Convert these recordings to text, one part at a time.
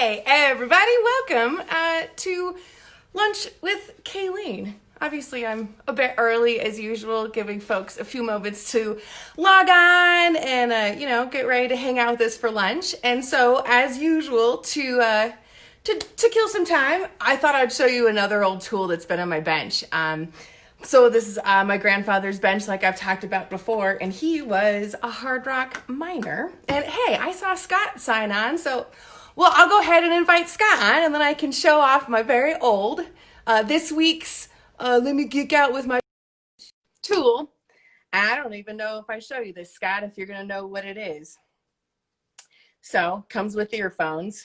Hey everybody, welcome to Lunch with Kayleen. Obviously I'm a bit early as usual, giving folks a few moments to log on and get ready to hang out with us for lunch. And so as usual, to kill some time, I thought I'd show you another old tool that's been on my bench. So this is my grandfather's bench, like I've talked about before, and he was a hard rock miner. And hey, I saw Scott sign on, so well, I'll go ahead and invite Scott on, and then I can show off my very old, this week's, let me geek out with my tool. I don't even know if I show you this, Scott, if you're going to know what it is. So, comes with earphones.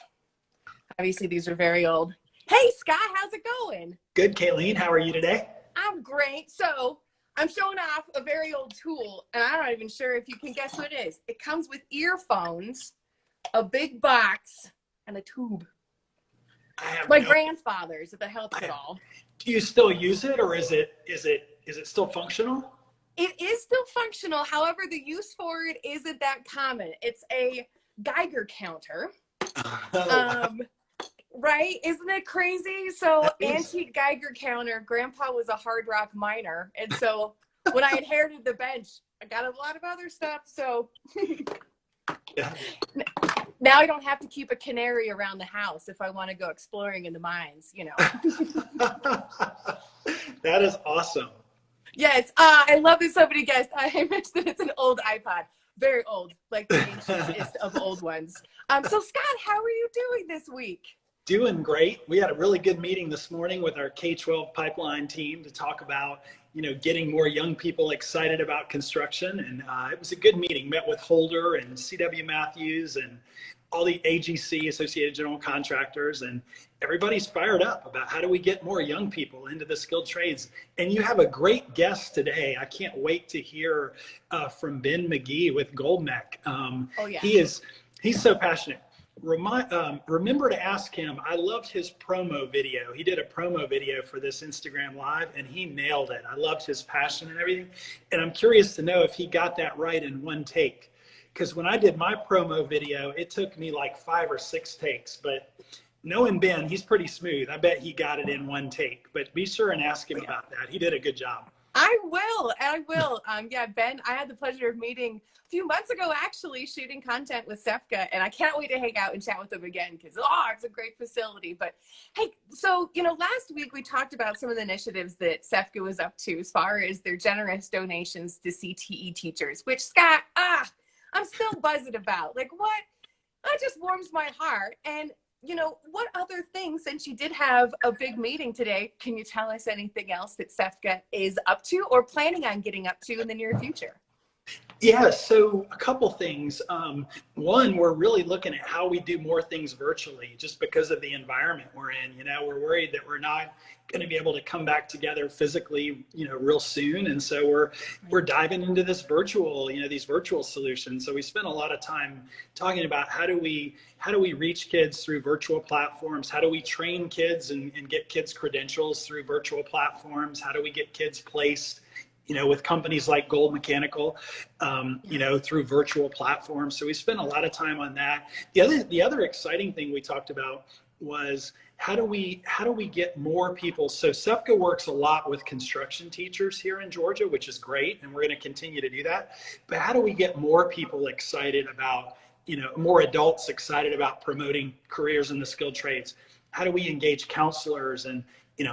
Obviously, these are very old. Hey, Scott, how's it going? Good, Kayleen. How are you today? I'm great. So, I'm showing off a very old tool, and I'm not even sure if you can guess what it is. It comes with earphones, a big box, and a tube. My grandfather's, if it helps at all. Do you still use it, or is it still functional? It is still functional. However, the use for it isn't that common. It's a Geiger counter. Right? Isn't it crazy? So antique Geiger counter, Grandpa was a hard rock miner. And so when I inherited the bench, I got a lot of other stuff. So Yeah. Now I don't have to keep a canary around the house if I want to go exploring in the mines, That is awesome. Yes, I love that somebody guessed. I mentioned it's an old iPod. Very old, like the ancientest of old ones. So Scott, how are you doing this week? Doing great. We had a really good meeting this morning with our K-12 pipeline team to talk about, getting more young people excited about construction. And it was a good meeting. Met with Holder and CW Matthews and all the AGC, Associated General Contractors, and everybody's fired up about how do we get more young people into the skilled trades. And you have a great guest today. I can't wait to hear from Ben McGee with Goldmech. Oh, yeah. He's so passionate. Remember to ask him. I loved his promo video. He did a promo video for this Instagram Live, and he nailed it. I loved his passion and everything. And I'm curious to know if he got that right in one take. Because when I did my promo video, it took me like 5 or 6 takes. But knowing Ben, he's pretty smooth. I bet he got it in one take. But be sure and ask him about that. He did a good job. I will. Yeah, Ben, I had the pleasure of meeting a few months ago, actually, shooting content with SEPCA, and I can't wait to hang out and chat with him again because, it's a great facility. But, hey, so, last week we talked about some of the initiatives that SEPCA was up to as far as their generous donations to CTE teachers, which, Scott, I'm still buzzing about. Like, what? That just warms my heart. And what other things, since you did have a big meeting today, can you tell us anything else that SEPCA is up to or planning on getting up to in the near future? Yeah, so a couple things. One, we're really looking at how we do more things virtually just because of the environment we're in. We're worried that we're not going to be able to come back together physically, real soon. And so we're diving into this virtual, these virtual solutions. So we spent a lot of time talking about how do we reach kids through virtual platforms? How do we train kids and get kids credentials through virtual platforms? How do we get kids placed with companies like Gold Mechanical, through virtual platforms. So we spent a lot of time on that. The other exciting thing we talked about was how do we get more people? So SEPCA works a lot with construction teachers here in Georgia, which is great, and we're going to continue to do that. But how do we get more people excited about, more adults excited about promoting careers in the skilled trades? How do we engage counselors and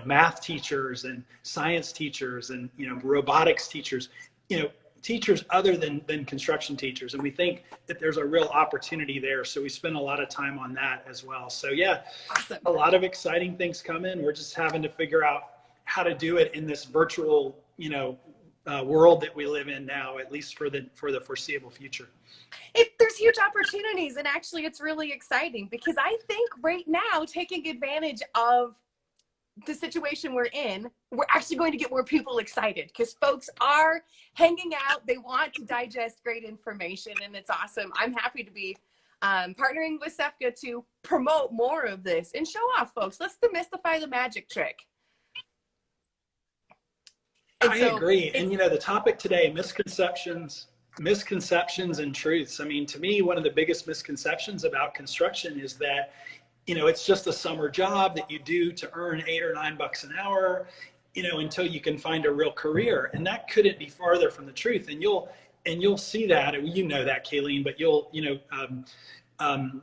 math teachers and science teachers and, robotics teachers, teachers other than construction teachers. And we think that there's a real opportunity there. So we spend a lot of time on that as well. So yeah, awesome. A lot of exciting things coming. We're just having to figure out how to do it in this virtual, world that we live in now, at least for the foreseeable future. There's huge opportunities. And actually it's really exciting because I think right now taking advantage of the situation we're in, we're actually going to get more people excited because folks are hanging out. They want to digest great information, and it's awesome. I'm happy to be partnering with SEPCA to promote more of this and show off, folks. Let's demystify the magic trick. I agree. And, the topic today, misconceptions and truths. I mean, to me, one of the biggest misconceptions about construction is that it's just a summer job that you do to earn $8 or $9 an hour, until you can find a real career. And that couldn't be farther from the truth. And you'll see that, and that, Kayleen, but Ben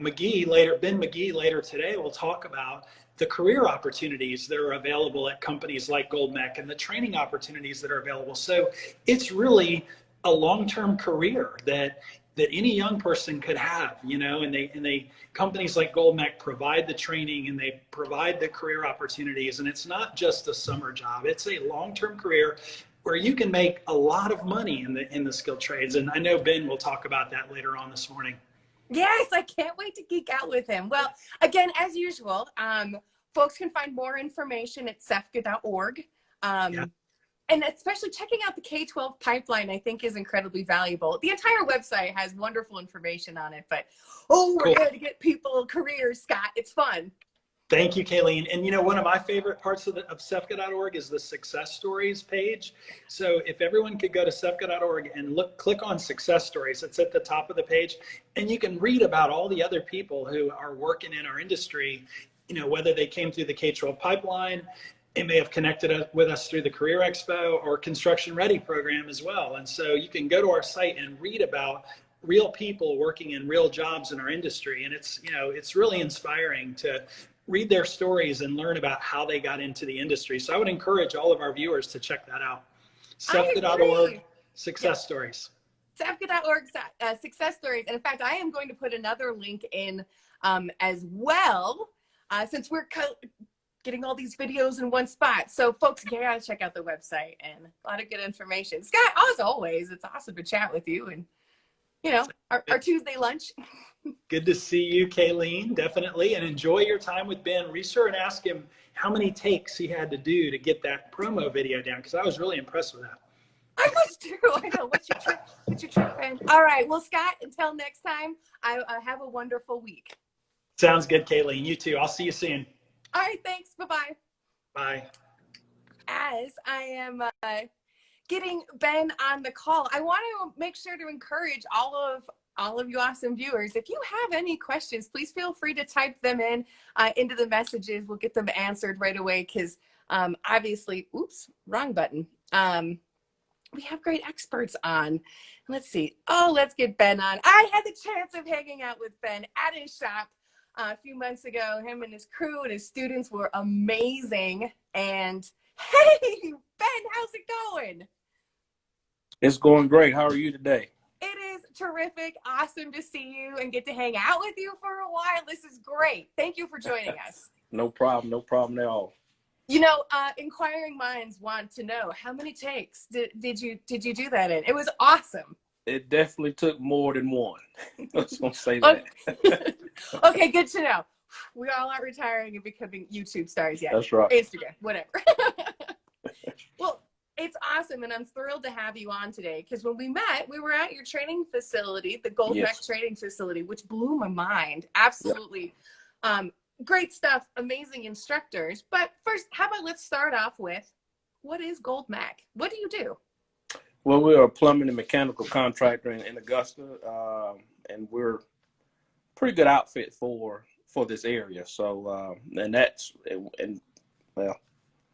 McGee later today will talk about the career opportunities that are available at companies like Goldmech and the training opportunities that are available. So it's really a long-term career that any young person could have, and they companies like Goldmech provide the training and they provide the career opportunities. And it's not just a summer job. It's a long-term career where you can make a lot of money in the skilled trades. And I know Ben will talk about that later on this morning. Yes, I can't wait to geek out with him. Well, again, as usual, folks can find more information at cefca.org. Yeah. And especially checking out the K-12 pipeline, I think, is incredibly valuable. The entire website has wonderful information on it, but, we're Cool. going to get people careers, Scott. It's fun. Thank you, Kayleen. And one of my favorite parts of cefca.org is the success stories page. So if everyone could go to cefca.org and click on success stories, it's at the top of the page, and you can read about all the other people who are working in our industry, whether they came through the K-12 pipeline, they may have connected with us through the Career Expo or Construction Ready program as well. And so you can go to our site and read about real people working in real jobs in our industry. And it's really inspiring to read their stories and learn about how they got into the industry. So I would encourage all of our viewers to check that out. cefca.org, success stories. cefca.org, success stories. And in fact, I am going to put another link in as well, since we're getting all these videos in one spot. So folks, you gotta check out the website, and a lot of good information. Scott, as always, it's awesome to chat with you, and our Tuesday lunch. Good to see you, Kayleen, definitely. And enjoy your time with Ben. Reach her and ask him how many takes he had to do to get that promo video down, because I was really impressed with that. I was too. I know. What's your trick, Ben? All right. Well, Scott, until next time, I have a wonderful week. Sounds good, Kayleen. You too. I'll see you soon. All right. Thanks. Bye-bye. Bye. As I am getting Ben on the call, I want to make sure to encourage all of you awesome viewers. If you have any questions, please feel free to type them in into the messages. We'll get them answered right away, because obviously, oops, wrong button. We have great experts on. Let's see. Let's get Ben on. I had the chance of hanging out with Ben at his shop a few months ago. Him and his crew and his students were amazing. And hey, Ben, how's it going? It's going great. How are you today? It is terrific. Awesome to see you and get to hang out with you for a while. This is great. Thank you for joining us. No problem. No problem at all. Inquiring minds want to know, how many takes did you do that in? It was awesome. It definitely took more than one. I was going to say that. Okay, good to know. We all aren't retiring and becoming YouTube stars yet. That's right. Instagram, whatever. Well, it's awesome, and I'm thrilled to have you on today, because when we met, we were at your training facility, the Goldmech training facility, which blew my mind. Absolutely. Great stuff, amazing instructors. But first, how about let's start off with, what is Goldmech? What do you do? Well, we're a plumbing and mechanical contractor in Augusta, and we're a pretty good outfit for this area. So,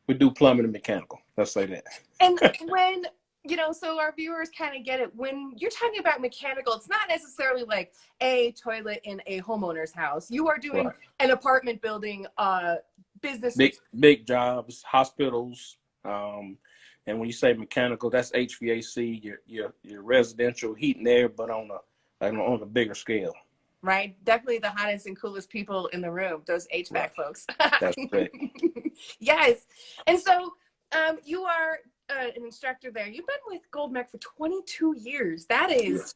we do plumbing and mechanical. Let's say that. And when, so our viewers kind of get it. When you're talking about mechanical, it's not necessarily like a toilet in a homeowner's house. You are doing an apartment building, business. Big jobs, hospitals. And when you say mechanical, that's HVAC, your residential heat and air, but on a bigger scale. Right. Definitely the hottest and coolest people in the room, those HVAC folks. That's great. Yes. And so you are an instructor there. You've been with Goldmech for 22 years. That is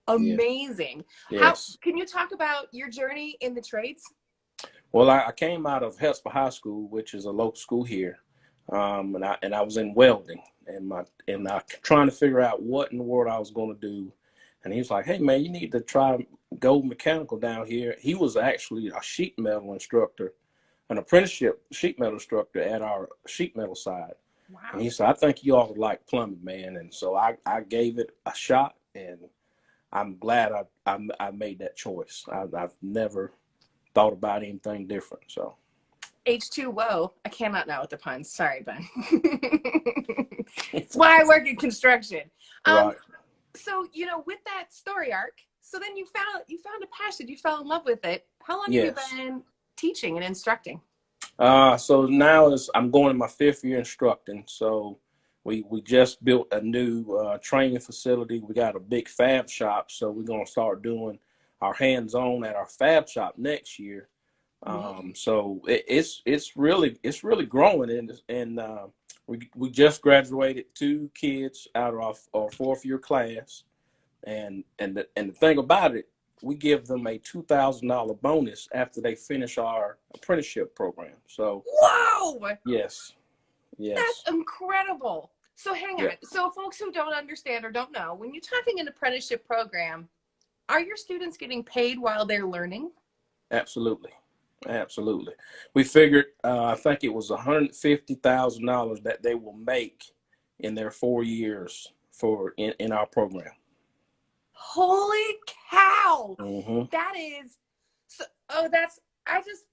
amazing. Yes. Can you talk about your journey in the trades? Well, I came out of Hesper High School, which is a local school here. And I was in welding, and I trying to figure out what in the world I was going to do. And he was like, "Hey man, you need to try Gold Mechanical down here." He was actually a sheet metal instructor, an apprenticeship sheet metal instructor at our sheet metal side. Wow. And he said, "I think you ought to like plumbing, man." And so I gave it a shot, and I'm glad I made that choice. I've never thought about anything different. So H2O. I cannot know with the puns. Sorry, Ben. That's why I work in construction. right. So, with that story arc, so then you found a passion, you fell in love with it. How long have you Yes. been teaching and instructing? So now I'm going in my 5th year instructing. So we just built a new training facility. We got a big fab shop. So we're going to start doing our hands-on at our fab shop next year. So it's really growing, and we just graduated 2 kids out of our 4th year class, and the thing about it, we give them a $2,000 bonus after they finish our apprenticeship program. So whoa, yes, that's incredible. So hang on. Yeah. So folks who don't understand or don't know, when you're talking an apprenticeship program, are your students getting paid while they're learning? Absolutely. We figured, I think it was $150,000 that they will make in their 4 years in our program. Holy cow! Mm-hmm. That is so. Oh,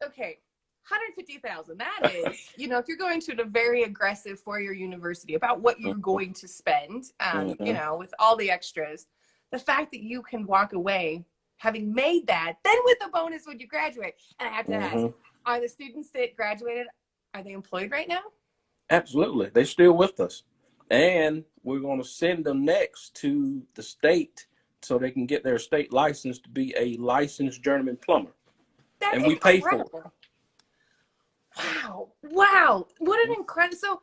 okay. 150,000. That is, if you're going to a very aggressive 4-year university, about what you're going to spend, with all the extras, the fact that you can walk away having made that, then with the bonus when you graduate. And I have to ask, are the students that graduated, are they employed right now? Absolutely. They're still with us. And we're going to send them next to the state so they can get their state license to be a licensed journeyman plumber. That's and we incredible. pay for it. Wow. What an incredible. So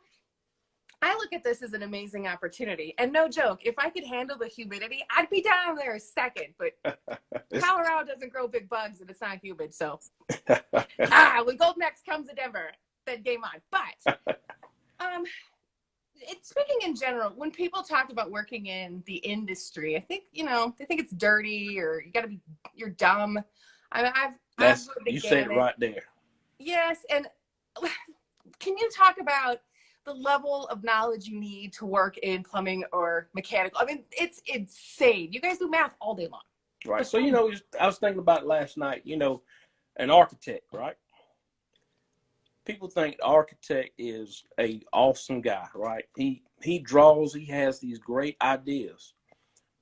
I look at this as an amazing opportunity. And no joke, if I could handle the humidity, I'd be down there a second. But Colorado doesn't grow big bugs and it's not humid. So when Goldmech comes to Denver, then game on. But speaking in general, when people talk about working in the industry, I think, they think it's dirty or you're dumb. You said it right there. Yes. And can you talk about the level of knowledge you need to work in plumbing or mechanical? I mean, it's insane. You guys do math all day long. Right. So, I was thinking about it last night, an architect, right? People think the architect is a awesome guy, right? He draws, he has these great ideas.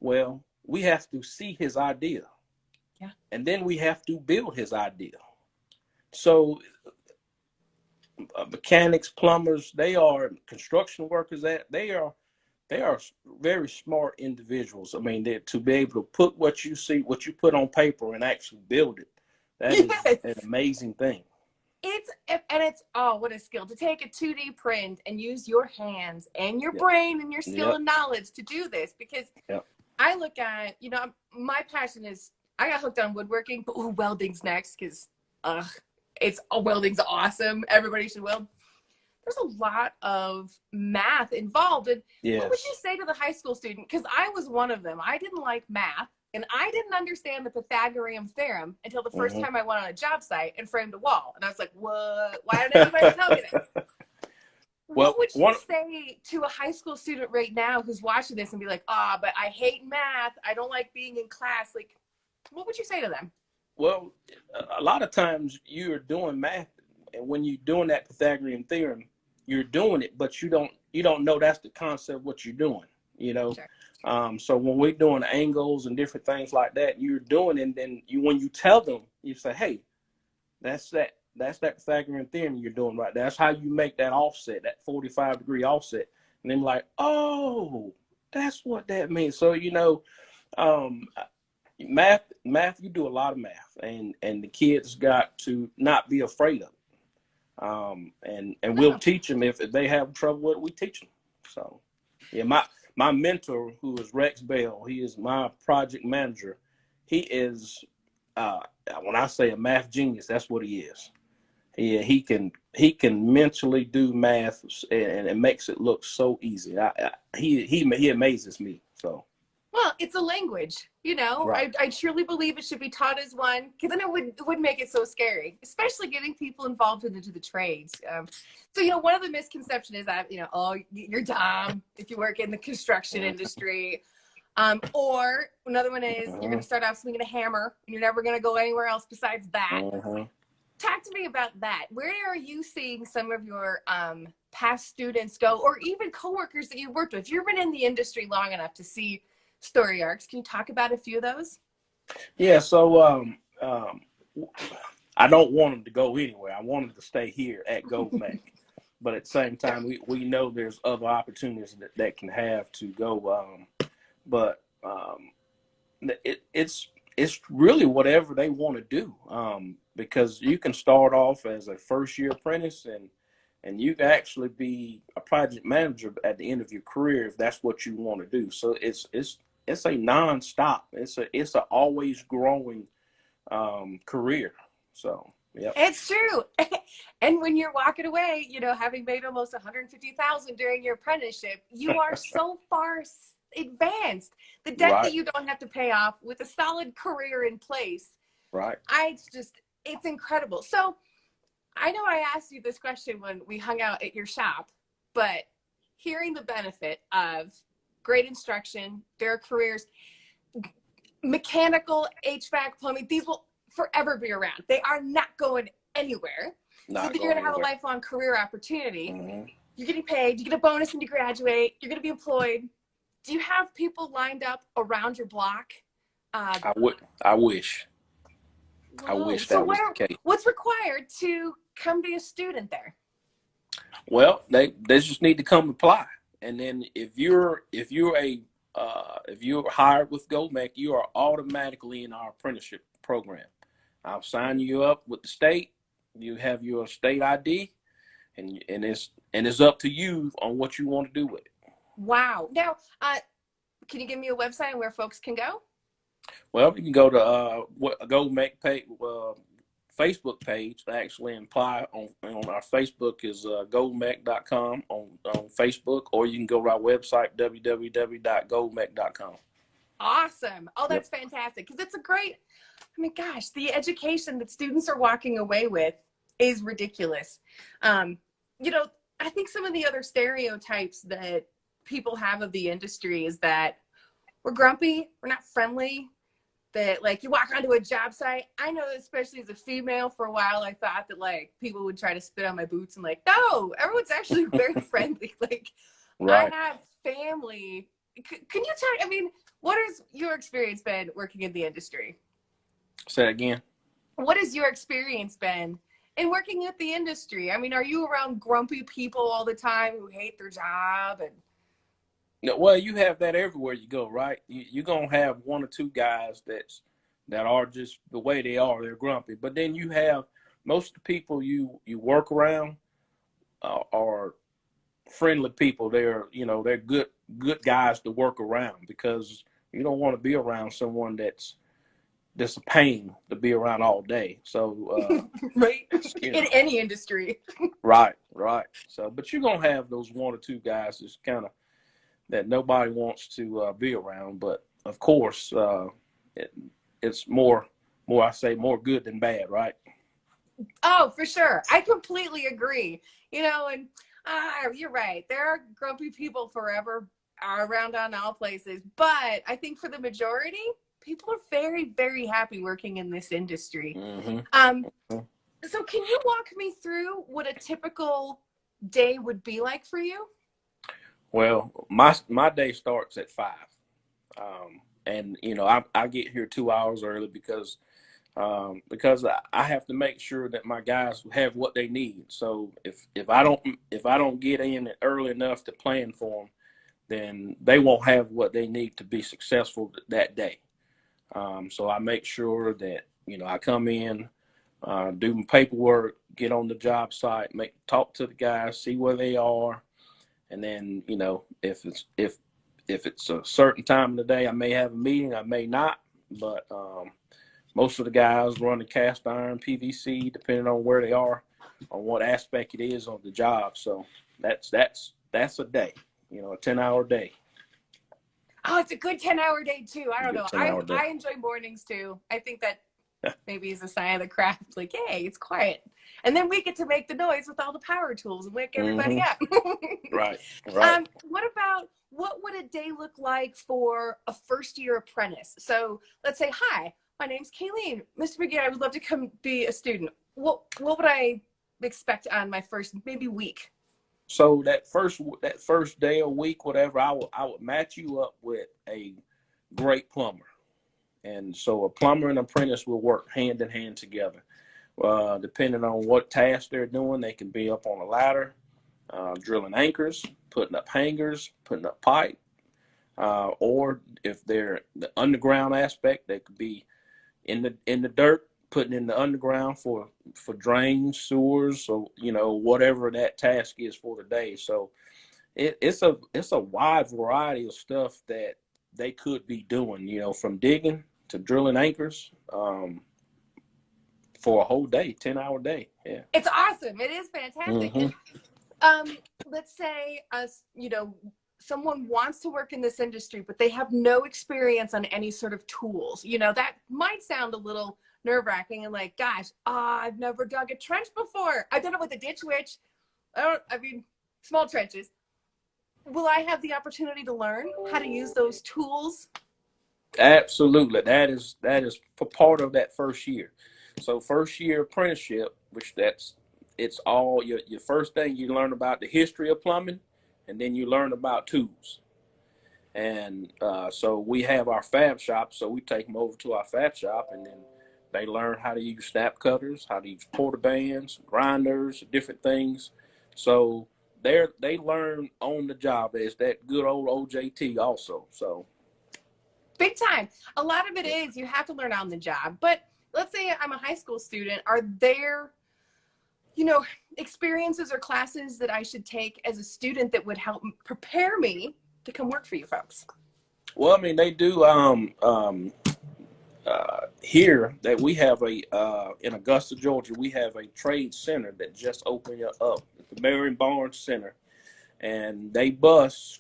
Well, we have to see his idea. Yeah. And then we have to build his idea. So mechanics, plumbers, they are construction workers, they are very smart individuals. I mean, to be able to put what you put on paper and actually build it, that is an amazing thing. What a skill to take a 2D print and use your hands and your brain and your skill and knowledge to do this. Because I look at, my passion is, I got hooked on woodworking, but welding's next because welding's awesome. Everybody should weld. There's a lot of math involved. And what would you say to the high school student? Because I was one of them. I didn't like math. And I didn't understand the Pythagorean theorem until the first time I went on a job site and framed a wall. And I was like, what? Why didn't anybody tell me this? What would you say to a high school student right now who's watching this and be like, but I hate math. I don't like being in class. Like, what would you say to them? Well, a lot of times you're doing math, and when you're doing that Pythagorean theorem, you're doing it, but you don't know that's the concept of what you're doing, Sure. So when we're doing angles and different things like that, you're doing it, and then when you tell them, you say, hey, that's that Pythagorean theorem you're doing right there. That's how you make that offset, that 45-degree offset. And then like, oh, that's what that means. So, math, you do a lot of math, and the kids got to not be afraid of it. And we'll teach them if they have trouble with it, we teach them. So, my mentor, who is Rex Bell, he is my project manager. He is, when I say a math genius, that's what he is. He can mentally do math, and it makes it look so easy. He amazes me. So. Well, it's a language, Right. I truly believe it should be taught as one, because then it would make it so scary, especially getting people involved into the trades. So, one of the misconceptions is that, you're dumb if you work in the construction industry. Or another one is you're going to start off swinging a hammer and you're never going to go anywhere else besides that. Talk to me about that. Where are you seeing some of your past students go, or even coworkers that you worked with? You've been in the industry long enough to see story arcs. Can you talk about a few of those? Yeah, so I don't want them to go anywhere. I want them to stay here at Goldmech. But at the same time, we know there's other opportunities that can have to go. It's really whatever they want to do, because you can start off as a first-year apprentice and you can actually be a project manager at the end of your career if that's what you want to do. So it's a nonstop. It's a always growing career. So yeah, it's true. And when you're walking away, having made almost $150,000 during your apprenticeship, you are so far advanced. The debt that you don't have to pay off with a solid career in place. Right. It's incredible. So I know I asked you this question when we hung out at your shop, but hearing the benefit of great instruction, their careers, mechanical, HVAC, plumbing, these will forever be around. They are not going anywhere. So you're going to have a lifelong career opportunity. You're getting paid. You get a bonus when you graduate. You're going to be employed. Do you have people lined up around your block? I wish. I wish that was the case. What's required to come be a student there? Well, they just need to come apply, and then if you're hired with Goldmech, you are automatically in our apprenticeship program. I'll sign you up with the state. You have your state ID, and it's up to you on what you want to do with it. Wow. Now, can you give me a website where folks can go? Well, you can go to Goldmech page, Facebook page actually, and apply on our Facebook is goldmech.com on Facebook, or you can go to our website www.goldmech.com. Awesome. Oh, that's fantastic, because it's a great, gosh, the education that students are walking away with is ridiculous. I think some of the other stereotypes that people have of the industry is that we're grumpy, we're not friendly, that like you walk onto a job site. I know, especially as a female, for a while I thought that like people would try to spit on my boots, and like, no, everyone's actually very friendly. Like, I have family. Can you talk, what has your experience been working in the industry? Say that again. What has your experience been in working with the industry? Are you around grumpy people all the time who hate their job? Well, you have that everywhere you go, right? You're going to have one or two guys that are just the way they are. They're grumpy. But then you have most of the people you work around are friendly people. They're good guys to work around, because you don't want to be around someone that's a pain to be around all day. So right. In any industry. Right. So, but you're going to have those one or two guys that's kind of that nobody wants to be around. But of course, it's more good than bad, right? Oh, for sure. I completely agree. And you're right. There are grumpy people forever around on all places. But I think for the majority, people are very, very happy working in this industry. So can you walk me through what a typical day would be like for you? Well, my day starts at 5. And I get here 2 hours early because I have to make sure that my guys have what they need. So if I don't get in early enough to plan for them, then they won't have what they need to be successful that day. So I make sure that I come in, do my paperwork, get on the job site, talk to the guys, see where they are, and then if it's a certain time of the day, I may have a meeting, I may not, but most of the guys run the cast iron, PVC, depending on where they are, on what aspect it is on the job. So that's a day, a 10-hour day. Oh, it's a good 10-hour day too. I don't know. I enjoy mornings too. I think that maybe is a sign of the craft. Like, hey, it's quiet. And then we get to make the noise with all the power tools and wake everybody up. Right. What about what would a day look like for a first-year apprentice? So let's say, hi, my name's Kayleen. Mr. McGee, I would love to come be a student. What would I expect on my first maybe week? So that first day or week, whatever, I would match you up with a great plumber. And so a plumber and apprentice will work hand in hand together. Depending on what task they're doing, they can be up on a ladder, drilling anchors, putting up hangers, putting up pipe, or if they're the underground aspect, they could be in the dirt, putting in the underground for drains, sewers, so whatever that task is for the day. So it's a wide variety of stuff that they could be doing, from digging to drilling anchors, for a whole day, 10-hour day. Yeah. It's awesome. It is fantastic. Mm-hmm. And, let's say someone wants to work in this industry, but they have no experience on any sort of tools. That might sound a little nerve-wracking and like, gosh, I've never dug a trench before. I've done it with a ditch witch. Small trenches. Will I have the opportunity to learn how to use those tools? Absolutely. That is for part of that first year. So first year apprenticeship, it's all your first thing. You learn about the history of plumbing, and then you learn about tools. And so we have our fab shop, so we take them over to our fab shop, and then they learn how to use snap cutters, how to use porta bands, grinders, different things. So they learn on the job. As that good old OJT also. So big time. A lot of it is you have to learn on the job. But let's say I'm a high school student. Are there, experiences or classes that I should take as a student that would help prepare me to come work for you folks? Well, I mean, they do here that we have in Augusta, Georgia, we have a trade center that just opened up, the Marion Barnes Center, and they bus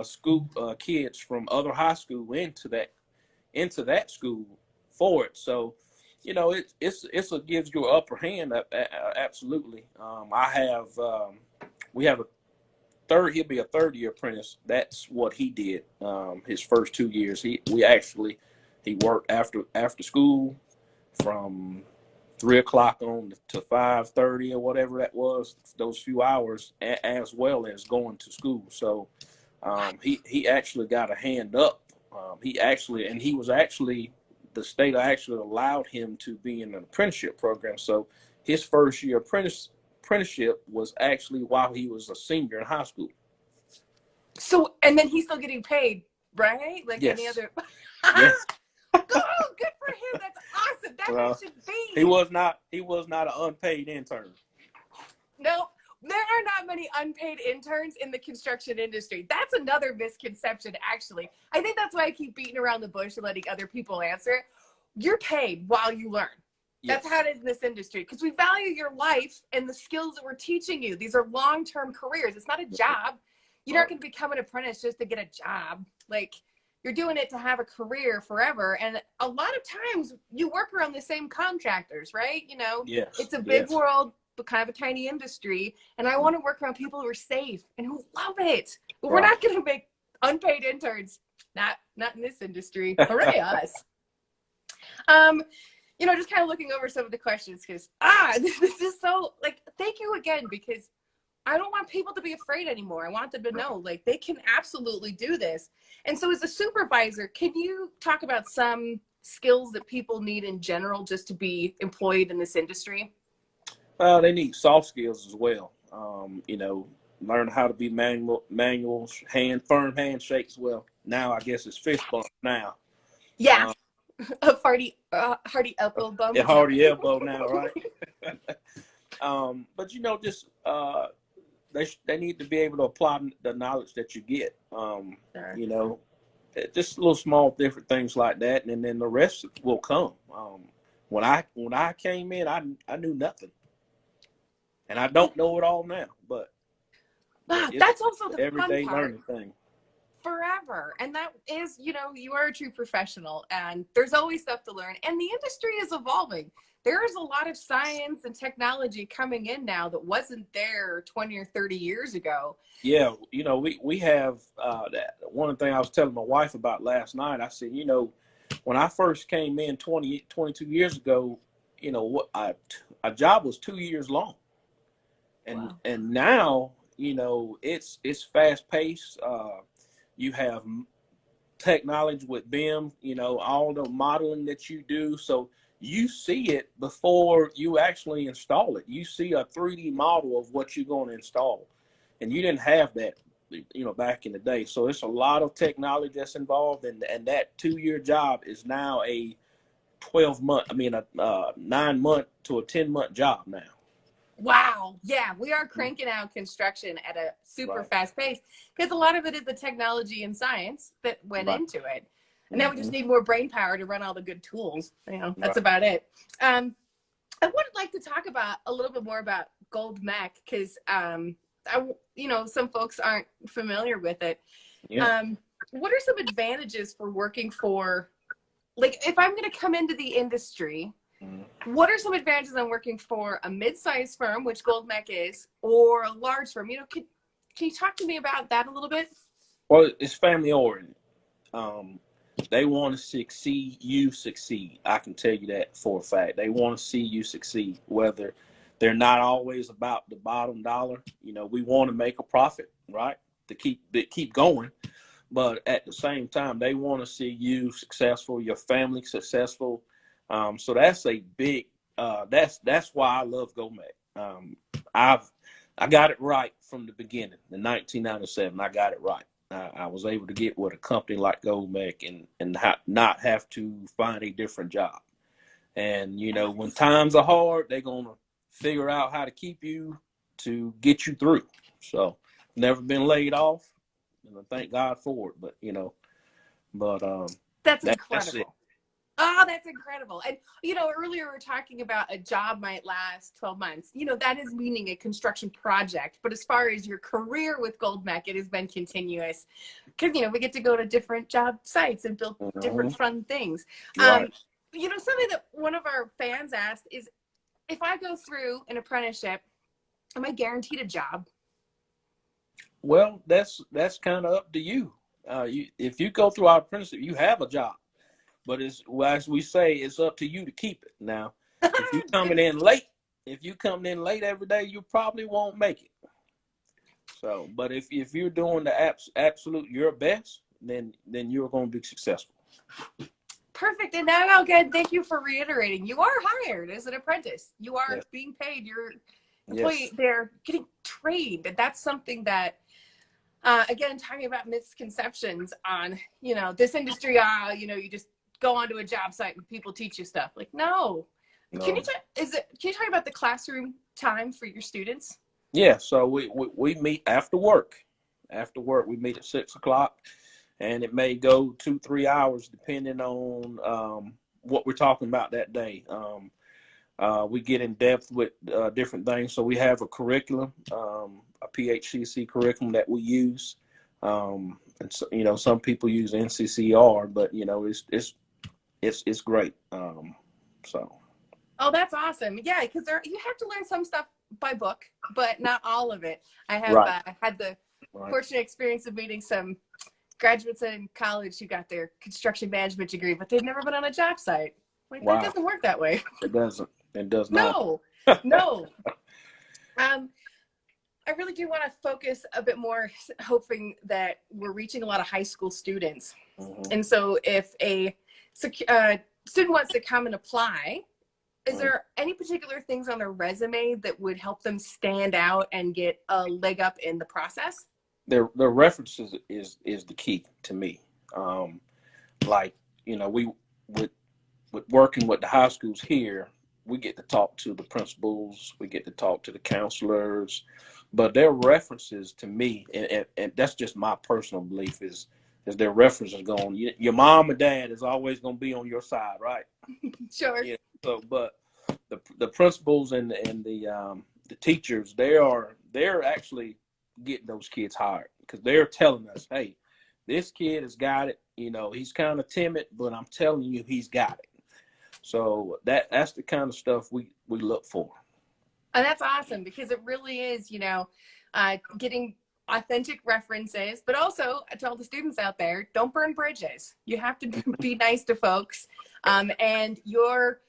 school kids from other high school into that school for it. So, it gives you an upper hand. Absolutely. We have he'll be a third year apprentice. That's what he did. His first 2 years, he worked after school from 3 o'clock on to 5:30 or whatever that was, those few hours, as well as going to school. So he actually got a hand up. The state actually allowed him to be in an apprenticeship program. So his first year apprenticeship was actually while he was a senior in high school. So, and then he's still getting paid, right? Like yes. Any other. Yes. Oh, good for him. That's awesome. That's what it should be. He was not an unpaid intern. No, there are not many unpaid interns in the construction industry. That's another misconception, actually. I think that's why I keep beating around the bush and letting other people answer it. You're paid while you learn. Yes. That's how it is in this industry, because we value your life and the skills that we're teaching you. These are long-term careers. It's not a job. You're not going to become an apprentice just to get a job. Like, you're doing it to have a career forever. And a lot of times you work around the same contractors, right? Yes. It's a big world, but kind of a tiny industry. And I want to work around people who are safe and who love it. But we're not going to make unpaid interns. Not in this industry. Hooray us. Just kind of looking over some of the questions, because this is so, thank you again, because I don't want people to be afraid anymore. I want them to know, they can absolutely do this. And so as a supervisor, can you talk about some skills that people need in general just to be employed in this industry? They need soft skills as well. Learn how to be manual, firm handshakes. Well, now I guess it's fist bump now. Yeah. A hearty elbow bump. A hearty elbow now, right? But just they need to be able to apply the knowledge that you get. Sure. Just little small different things like that, and then the rest will come. When I came in, I knew nothing, and I don't know it all now. But that's also the everyday fun part. Learning thing. Forever. And that is, you are a true professional, and there's always stuff to learn, and the industry is evolving. there is a lot of science and technology coming in now that wasn't there 20 or 30 years ago. Yeah, we have that. One thing I was telling my wife about last night, I said, when I first came in 22 years ago, a job was 2 years long. And Wow. and now, it's fast paced. You have technology with BIM, all the modeling that you do. So you see it before you actually install it. You see a 3D model of what you're going to install. And you didn't have that, back in the day. So it's a lot of technology that's involved. And that 2-year job is now a 9-month to a 10-month job now. Wow. Yeah, we are cranking out construction at a super fast pace because a lot of it is the technology and science that went into it. And now we just need more brain power to run all the good tools. That's about it. I would like to talk about a little bit more about Goldmech because, some folks aren't familiar with it. Yeah. What are some advantages for working for, like, if I'm going to come into the industry, what are some advantages on working for a mid-sized firm, which Goldmech is, or a large firm? Can you talk to me about that a little bit? Well, it's family oriented. They want to see you succeed. I can tell you that for a fact. They want to see you succeed, whether they're not always about the bottom dollar. We want to make a profit, right? To keep going. But at the same time, they want to see you successful, your family successful. So that's a big, that's why I love Goldmech. I got it right from the beginning. In 1997, I got it right. I was able to get with a company like Goldmech and not have to find a different job. And, when times are hard, they're going to figure out how to keep you to get you through. So never been laid off. And I thank God for it. But, that's incredible. That's it. Oh, that's incredible. And, earlier we were talking about a job might last 12 months. That is meaning a construction project. But as far as your career with Goldmech, it has been continuous. Because, we get to go to different job sites and build different fun things. Right. Something that one of our fans asked is, if I go through an apprenticeship, am I guaranteed a job? Well, that's kind of up to you. If you go through our apprenticeship, you have a job. But as we say, it's up to you to keep it. Now, if you coming in late every day, you probably won't make it. So, but if you're doing the absolute your best, then you're going to be successful. Perfect. And now, again, thank you for reiterating. You are hired as an apprentice. You are being paid. Your employee, they're getting trained. And that's something that, again, talking about misconceptions on, this industry, you just go onto a job site and people teach you stuff. Like, no. Can you talk about the classroom time for your students? Yeah. So we meet after work. After work, we meet at 6:00. And it may go 2-3 hours depending on what we're talking about that day. We get in depth with different things. So we have a curriculum, a PHCC curriculum that we use. And so, some people use NCCR, but it's great. Oh, that's awesome. Yeah, because you have to learn some stuff by book, but not all of it. I have had the fortunate experience of meeting some graduates in college who got their construction management degree, but they've never been on a job site. Like, that doesn't work that way. It doesn't. It does not. No. I really do want to focus a bit more, hoping that we're reaching a lot of high school students. And so if a student wants to come and apply, is there any particular things on their resume that would help them stand out and get a leg up in the process? Their references is the key to me. We with working with the high schools here, we get to talk to the principals, we get to talk to the counselors, but their references to me, and that's just my personal belief, is their references going. Your mom and dad is always going to be on your side, right? Sure. Yeah. So, but the principals and the teachers, they're actually getting those kids hired because they're telling us, hey, this kid has got it. He's kind of timid, but I'm telling you, he's got it. So that's the kind of stuff we look for. And that's awesome because it really is, getting authentic references, but also to all the students out there, don't burn bridges. You have to be nice to folks. And your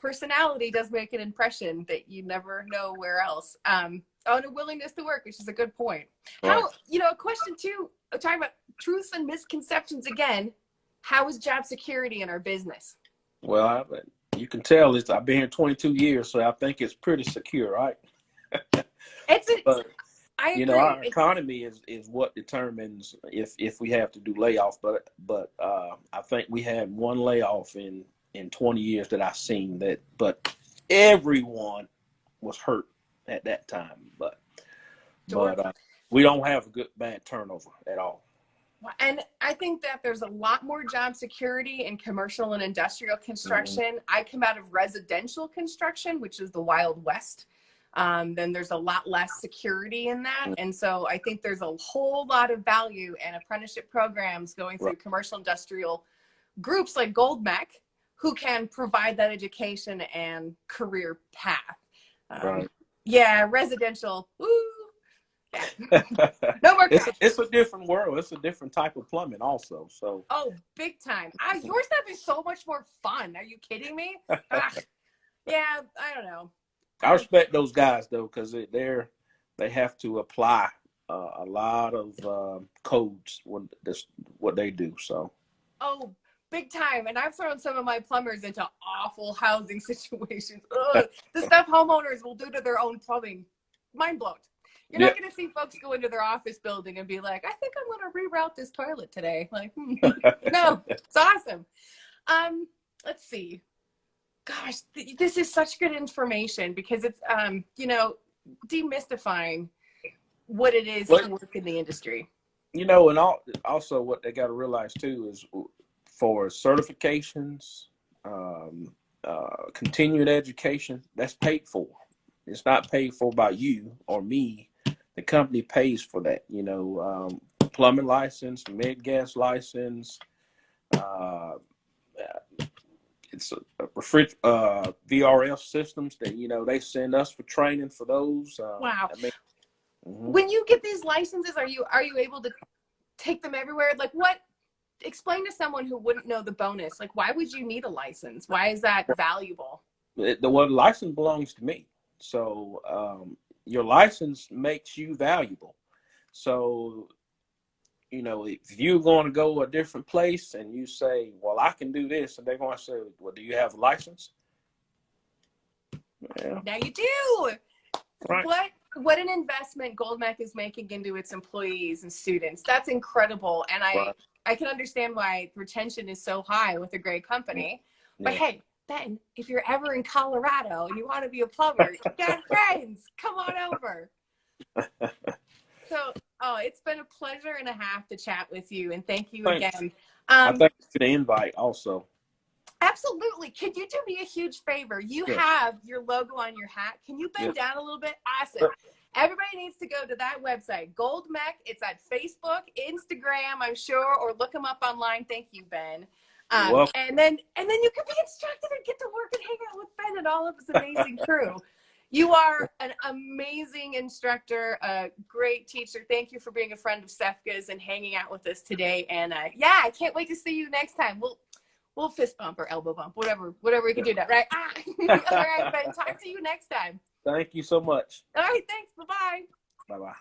personality does make an impression that you never know where else. And a willingness to work, which is a good point. Right. How, question two, talking about truths and misconceptions again, how is job security in our business? Well, you can tell I've been here 22 years, so I think it's pretty secure, right? But I agree. Our economy is what determines if we have to do layoffs. But I think we had one layoff in 20 years that I've seen but everyone was hurt at that time. But we don't have a bad turnover at all. And I think that there's a lot more job security in commercial and industrial construction. Mm-hmm. I come out of residential construction, which is the Wild West. Then there's a lot less security in that. Mm-hmm. And so I think there's a whole lot of value in apprenticeship programs going through commercial industrial groups like Goldmech, who can provide that education and career path. Yeah, residential. Woo. Yeah. No more. It's a different world. It's a different type of plumbing, also. So. Oh, big time! Yours would be so much more fun. Are you kidding me? Yeah, I don't know. I respect those guys though, because they have to apply a lot of codes when that's what they do. So. Oh, big time! And I've thrown some of my plumbers into awful housing situations. Ugh, the stuff homeowners will do to their own plumbing, mind blown. You're not going to see folks go into their office building and be like, I think I'm going to reroute this toilet today. Like, no, it's awesome. Let's see. Gosh, this is such good information because it's, demystifying what it is to work in the industry. And also what they got to realize too is for certifications, continued education, that's paid for. It's not paid for by you or me. The company pays for that, plumbing license, med gas license. It's a VRF systems that, they send us for training for those. Wow. When you get these licenses, are you able to take them everywhere? Like explain to someone who wouldn't know the bonus. Like, why would you need a license? Why is that valuable? The license belongs to me. So, your license makes you valuable. So, if you're going to go a different place and you say, well, I can do this, and they're going to say, well, do you have a license? Yeah. Now you do. Right. What an investment Goldmech is making into its employees and students. That's incredible. And I can understand why retention is so high with a great company. Yeah. But hey, Ben, if you're ever in Colorado and you want to be a plumber, you got friends, come on over. So, it's been a pleasure and a half to chat with you, and thank you again. I thank you for the invite also. Absolutely. Could you do me a huge favor? You have your logo on your hat. Can you bend down a little bit? Awesome. Everybody needs to go to that website, Goldmech. It's at Facebook, Instagram, I'm sure, or look them up online. Thank you, Ben. And then you can be instructed and get to work and hang out with Ben and all of his amazing crew. You are an amazing instructor, a great teacher. Thank you for being a friend of Sefka's and hanging out with us today. And I can't wait to see you next time. We'll fist bump or elbow bump, whatever we can do that, right? All right, Ben. Talk to you next time. Thank you so much. All right, thanks. Bye-bye. Bye-bye.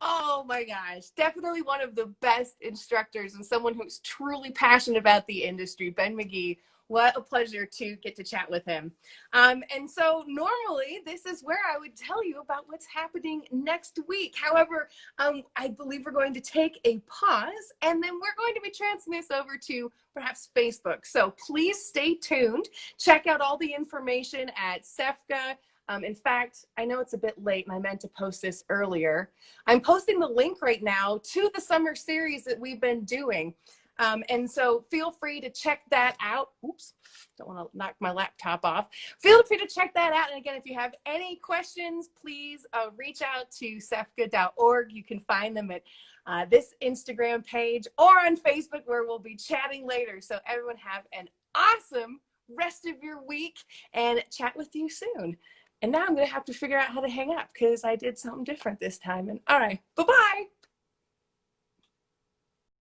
Oh my gosh, definitely one of the best instructors and someone who's truly passionate about the industry, Ben McGee. What a pleasure to get to chat with him. And so normally this is where I would tell you about what's happening next week. However, I believe we're going to take a pause and then we're going to be transferring this over to perhaps Facebook. So please stay tuned. Check out all the information at Sefka. In fact, I know it's a bit late and I meant to post this earlier. I'm posting the link right now to the summer series that we've been doing. And so feel free to check that out. Oops, don't want to knock my laptop off. Feel free to check that out. And again, if you have any questions, please reach out to sefka.org. You can find them at this Instagram page or on Facebook where we'll be chatting later. So everyone have an awesome rest of your week and chat with you soon. And now I'm going to have to figure out how to hang up because I did something different this time. And all right, bye-bye.